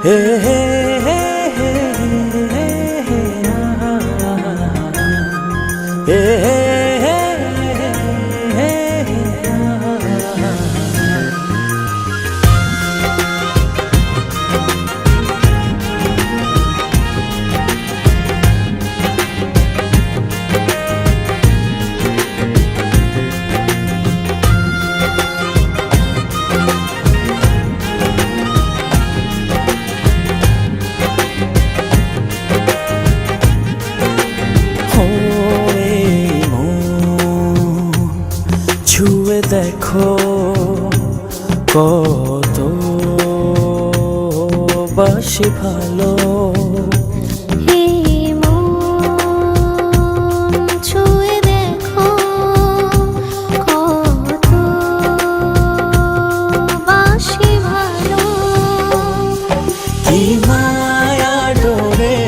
হে হে হে হে হে হে ছুঁয়ে দেখো কত বাসি ভালো। ছুঁয়ে দেখো কত বাসি ভালো। কি মায়া ডোরে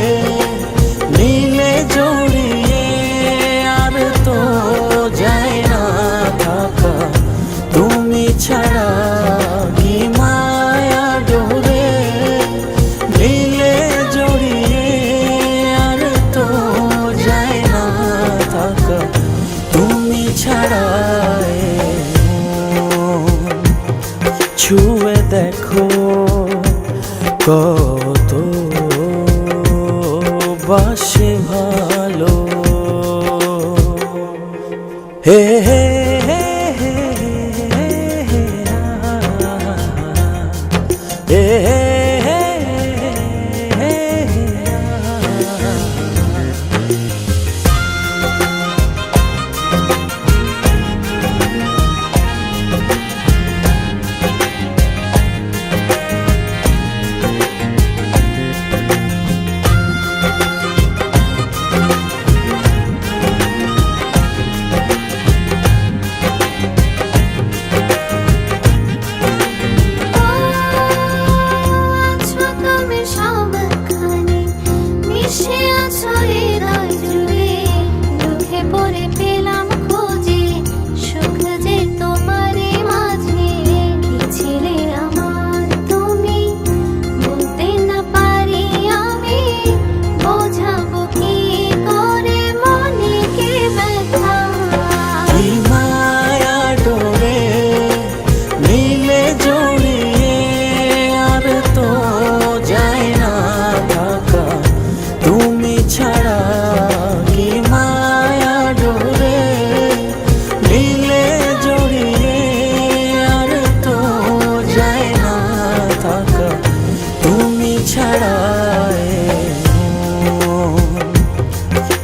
নীলে জড়িয়ে আর তো যায় না থাকা তুমি ছাড়া। কি মায়া ডোরে নীলে জড়িয়ে আর তো যায় না থাকা তুমি ছাড়া। ছুঁয়ে দেখো কত বাসে ভালো। হে হে হে হে হে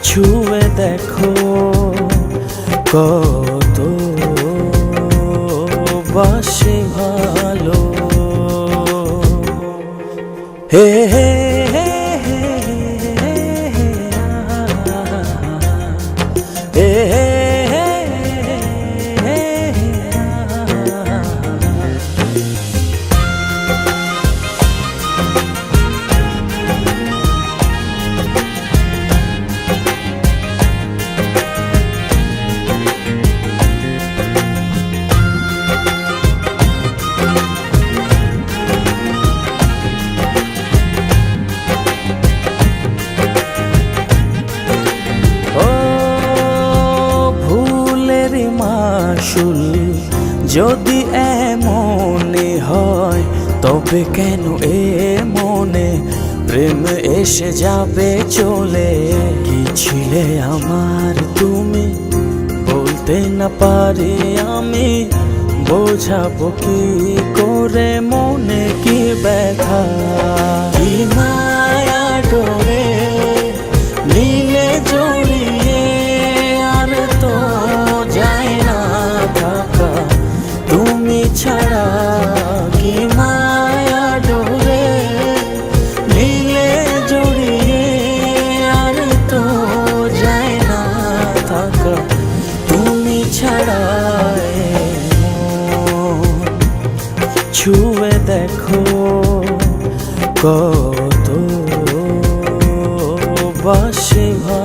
ছুঁয়ে দেখো কত বাসে ভালো। হে হে হে হে মাসুল যদি এমনই হয় তবে কেন এ মনে প্রেম এসে যাবে চলে। কি ছিলে আমার তুমি বলতে না পারি আমি বোঝাবো কি করে মনে কি ব্যথা। কি মায়া ডোরে নীলে জড়িয়ে আর তো যায় না থাকা তুমি ছাড়া। কি মায়া ডোরে নীলে জড়িয়ে আর তো যায় না থাকা তুমি ছাড়া। ছুঁয়ে দেখো কত বাসে ভালো।